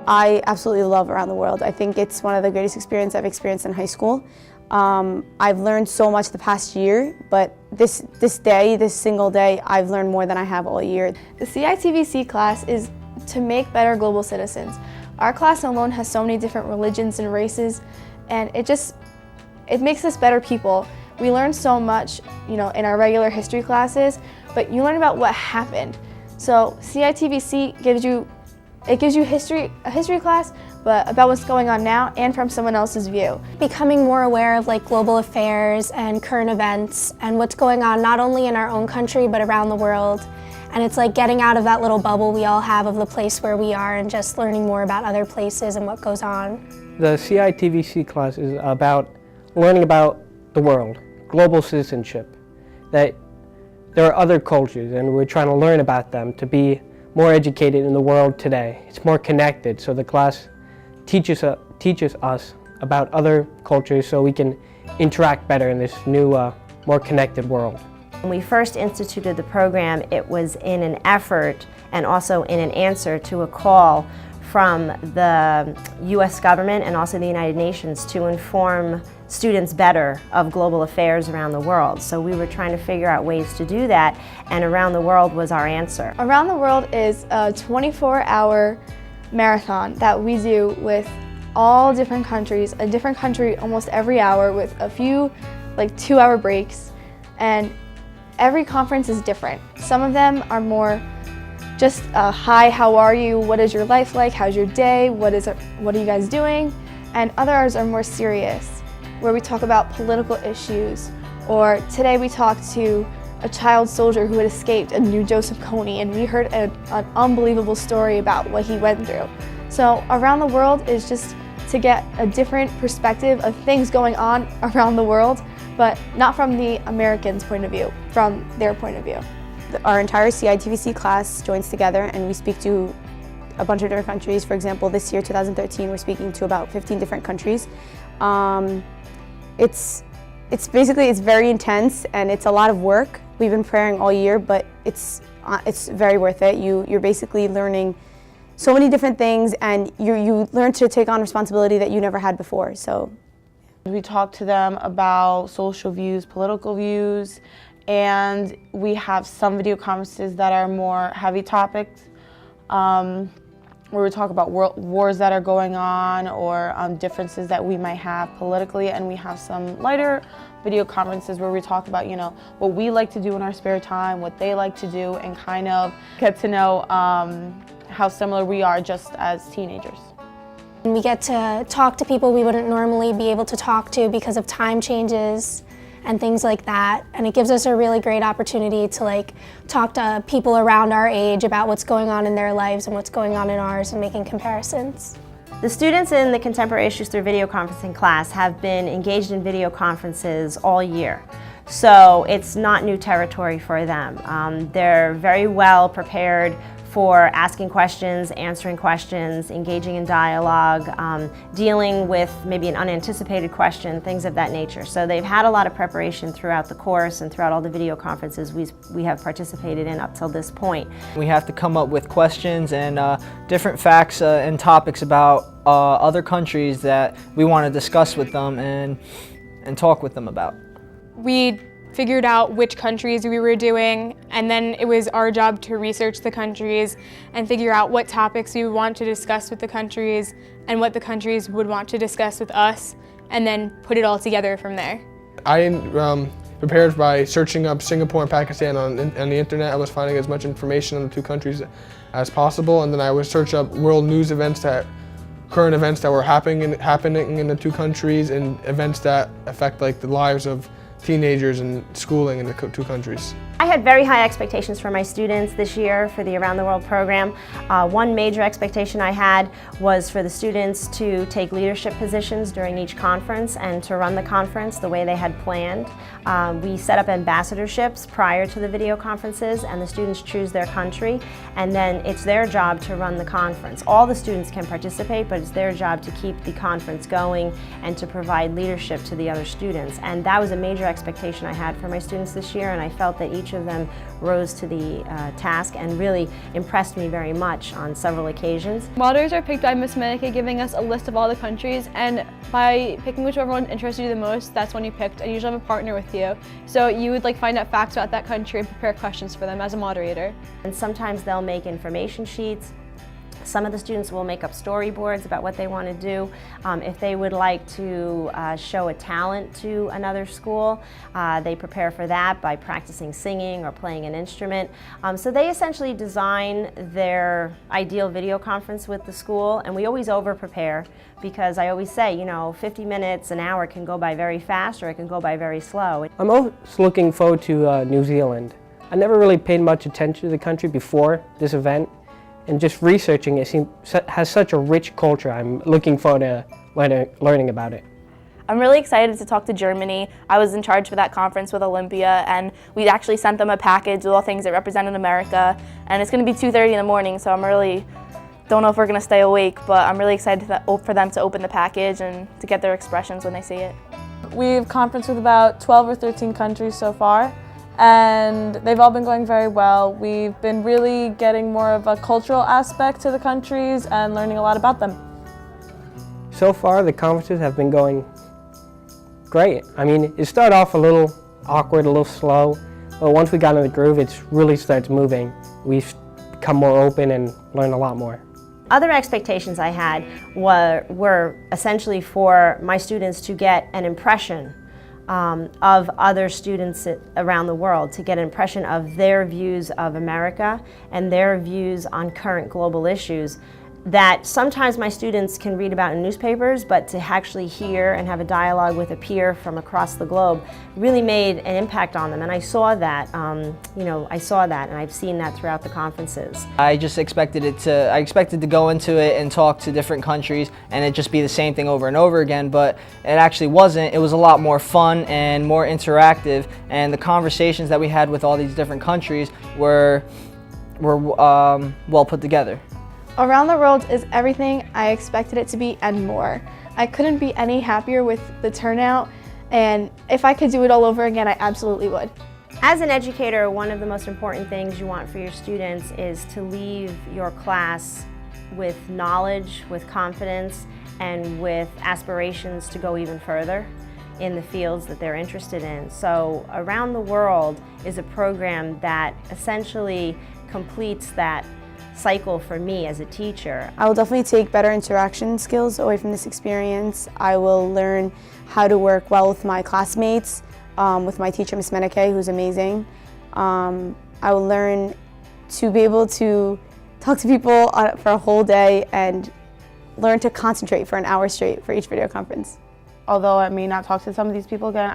I absolutely love Around the World. I think it's one of the greatest experiences I've experienced in high school. I've learned so much the past year, but this single day, I've learned more than I have all year. The CITVC class is to make better global citizens. Our class alone has so many different religions and races, and it makes us better people. We learn so much, in our regular history classes, but you learn about what happened. So CITVC gives you a history class, but about what's going on now and from someone else's view. Becoming more aware of global affairs and current events and what's going on not only in our own country but around the world. And it's like getting out of that little bubble we all have of the place where we are and just learning more about other places and what goes on. The CITVC class is about learning about the world, global citizenship, that there are other cultures and we're trying to learn about them to be more educated in the world today. It's more connected, so the class teaches us about other cultures so we can interact better in this new, more connected world. When we first instituted the program, it was in an effort and also in an answer to a call from the U.S. government and also the United Nations to inform students better of global affairs around the world. So we were trying to figure out ways to do that, and Around the World was our answer. Around the World is a 24-hour marathon that we do with all different countries, a different country almost every hour with a few 2-hour breaks, and every conference is different. Some of them are more just hi, how are you, what is your life like, how's your day, what are you guys doing, and others are more serious, where we talk about political issues, or today we talked to a child soldier who had escaped and knew Joseph Kony, and we heard an unbelievable story about what he went through. So Around the World is just to get a different perspective of things going on around the world, but not from the Americans' point of view, from their point of view. Our entire CITVC class joins together and we speak to a bunch of different countries. For example, this year, 2013, we're speaking to about 15 different countries. It's very intense and it's a lot of work. We've been praying all year, but it's very worth it. You're basically learning so many different things, and you learn to take on responsibility that you never had before. So we talk to them about social views, political views, and we have some video conferences that are more heavy topics, where we talk about wars that are going on or differences that we might have politically, and we have some lighter video conferences where we talk about, what we like to do in our spare time, what they like to do, and kind of get to know how similar we are just as teenagers. We get to talk to people we wouldn't normally be able to talk to because of time changes and things like that. And it gives us a really great opportunity to talk to people around our age about what's going on in their lives and what's going on in ours and making comparisons. The students in the Contemporary Issues Through Video Conferencing class have been engaged in video conferences all year. So it's not new territory for them. They're very well prepared for asking questions, answering questions, engaging in dialogue, dealing with maybe an unanticipated question, things of that nature. So they've had a lot of preparation throughout the course and throughout all the video conferences we have participated in up till this point. We have to come up with questions and different facts and topics about other countries that we want to discuss with them and talk with them about. We figured out which countries we were doing, and then it was our job to research the countries and figure out what topics we would want to discuss with the countries and what the countries would want to discuss with us, and then put it all together from there. I prepared by searching up Singapore and Pakistan on the internet. I was finding as much information on the two countries as possible, and then I would search up world news events, current events that were happening in the two countries, and events that affect the lives of teenagers and schooling in the two countries. I had very high expectations for my students this year for the Around the World program. One major expectation I had was for the students to take leadership positions during each conference and to run the conference the way they had planned. We set up ambassadorships prior to the video conferences, and the students choose their country, and then it's their job to run the conference. All the students can participate, but it's their job to keep the conference going and to provide leadership to the other students. And that was a major expectation I had for my students this year, and I felt that each of them rose to the task and really impressed me very much on several occasions. Moderators are picked by Miss Menake giving us a list of all the countries, and by picking whichever one interested you the most, that's one you picked, and you usually have a partner with you. So you would find out facts about that country and prepare questions for them as a moderator. And sometimes they'll make information sheets. Some of the students will make up storyboards about what they want to do. If they would like to show a talent to another school, they prepare for that by practicing singing or playing an instrument. So they essentially design their ideal video conference with the school, and we always over-prepare because I always say, 50 minutes, an hour can go by very fast or it can go by very slow. I'm always looking forward to New Zealand. I never really paid much attention to the country before this event. And just researching it has such a rich culture. I'm looking forward to learning about it. I'm really excited to talk to Germany. I was in charge for that conference with Olympia, and we actually sent them a package with all things that represented America. And it's going to be 2:30 in the morning, so don't know if we're going to stay awake, but I'm really excited for them to open the package and to get their expressions when they see it. We've conferenced with about 12 or 13 countries so far, and they've all been going very well. We've been really getting more of a cultural aspect to the countries and learning a lot about them. So far, the conferences have been going great. I mean, it started off a little awkward, a little slow, but once we got in the groove, it really starts moving. We've become more open and learned a lot more. Other expectations I had were essentially for my students to get an impression of other students around the world, to get an impression of their views of America and their views on current global issues that sometimes my students can read about in newspapers, but to actually hear and have a dialogue with a peer from across the globe really made an impact on them. And I saw that, I saw that, and I've seen that throughout the conferences. I just expected to go into it and talk to different countries and it just be the same thing over and over again, but it actually wasn't. It was a lot more fun and more interactive, and the conversations that we had with all these different countries were well put together. Around the World is everything I expected it to be and more. I couldn't be any happier with the turnout, and if I could do it all over again, I absolutely would. As an educator, one of the most important things you want for your students is to leave your class with knowledge, with confidence, and with aspirations to go even further in the fields that they're interested in. So Around the World is a program that essentially completes that cycle for me as a teacher. I will definitely take better interaction skills away from this experience. I will learn how to work well with my classmates, with my teacher, Miss Menake, who's amazing. I will learn to be able to talk to people for a whole day and learn to concentrate for an hour straight for each video conference. Although I may not talk to some of these people again,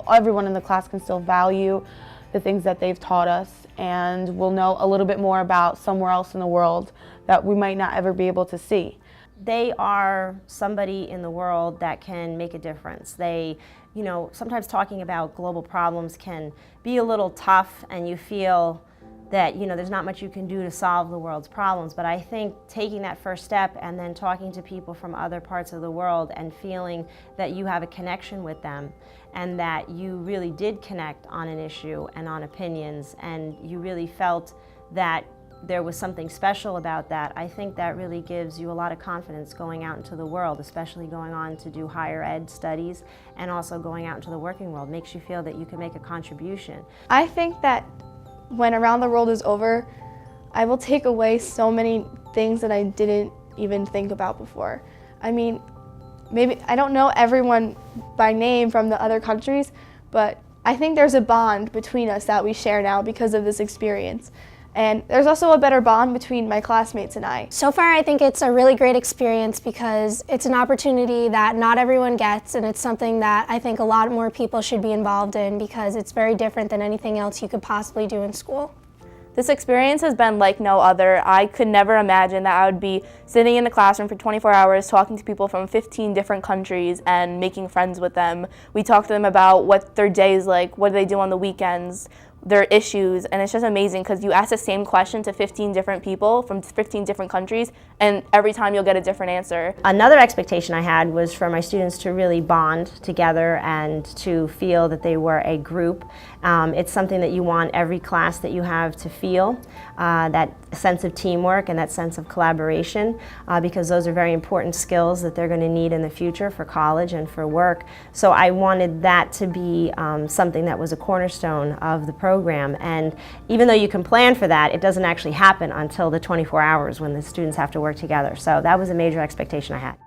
everyone in the class can still value the things that they've taught us, and we'll know a little bit more about somewhere else in the world that we might not ever be able to see. They are somebody in the world that can make a difference. Sometimes talking about global problems can be a little tough, and you feel that there's not much you can do to solve the world's problems, but I think taking that first step and then talking to people from other parts of the world and feeling that you have a connection with them and that you really did connect on an issue and on opinions and you really felt that there was something special about that, I think that really gives you a lot of confidence going out into the world, especially going on to do higher ed studies and also going out into the working world. Makes you feel that you can make a contribution. I think that when Around the World is over, I will take away so many things that I didn't even think about before. I mean, maybe I don't know everyone by name from the other countries, but I think there's a bond between us that we share now because of this experience. And there's also a better bond between my classmates and I. So far, I think it's a really great experience because it's an opportunity that not everyone gets, and it's something that I think a lot more people should be involved in because it's very different than anything else you could possibly do in school. This experience has been like no other. I could never imagine that I would be sitting in the classroom for 24 hours talking to people from 15 different countries and making friends with them. We talk to them about what their day is like, what do they do on the weekends, their issues, and it's just amazing because you ask the same question to 15 different people from 15 different countries, and every time you'll get a different answer. Another expectation I had was for my students to really bond together and to feel that they were a group. It's something that you want every class that you have to feel, that sense of teamwork and that sense of collaboration, because those are very important skills that they're going to need in the future for college and for work. So I wanted that to be something that was a cornerstone of the program. And even though you can plan for that, it doesn't actually happen until the 24 hours when the students have to work together. So that was a major expectation I had.